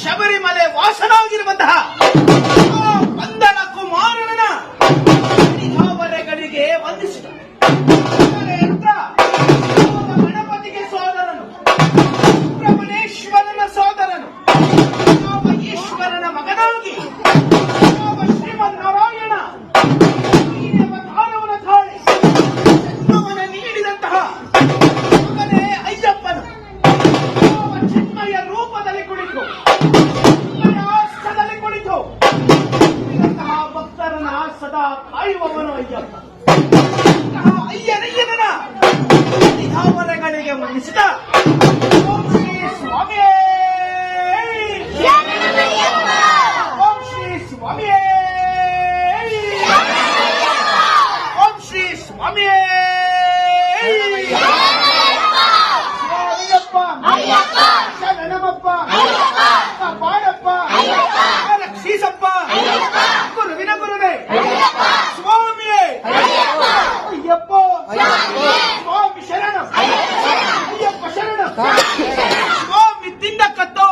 ಶಬರಿಮಲೆ ವಾಸನಾಗಿರುವಂತಹ ಪಂದಳ ಕುಮಾರನ ಅವರೆಗಳಿಗೆ ವಂದಿಸಿದ ಗಣಪತಿಗೆ ಸೋದರನು, ಸುಬ್ರಹ್ಮಣ್ಯೇಶ್ವರನ ಸೋದರನು, ಈಶ್ವರನ ಮಗನಾಗಿ ಶ್ರೀಮನ್ನಾರಾಯಣ ಅವತಾರವನ್ನು ತಾಳಿ ಜನ್ಮವನ್ನು ನೀಡಿದಂತಹ ಮಗನೇ ಅಯ್ಯಪ್ಪನು ಚಿನ್ಮಯ ರೂಪದಲ್ಲಿ ಕುಳಿತು ಆಸ್ಥದಲ್ಲಿ ಕುಳಿತು ಇಂತಹ ಭಕ್ತರನ್ನ ಸದಾ ಕಾಯುವವನು ಅಯ್ಯಪ್ಪ. ಅಯ್ಯನಯ್ಯನ ಅವರೆಗಳಿಗೆ ವಂದಿಸಿದ ಓಂ ಶ್ರೀ ಸ್ವಾಮಿಯೇ, ಓಂ ಶ್ರೀ ಸ್ವಾಮಿಯೇ, ಓಂ ಶ್ರೀ ಸ್ವಾಮಿಯೇ, ಸ್ವಾಮಿಯಪ್ಪ, ಶರಣಮಪ್ಪ, ಬಾಳಪ್ಪ, ರಕ್ಷಿಸಪ್ಪ, ಗುರುವಿನ ಗುರುವೇ ಸ್ವಾಮಿಯೇ, ಅಯ್ಯಪ್ಪ ಸ್ವಾಮಿ ಶರಣ, ಅಯ್ಯಪ್ಪ ಶರಣ, ಸ್ವಾಮಿ ತಿಂದ ಕತ್ತೋ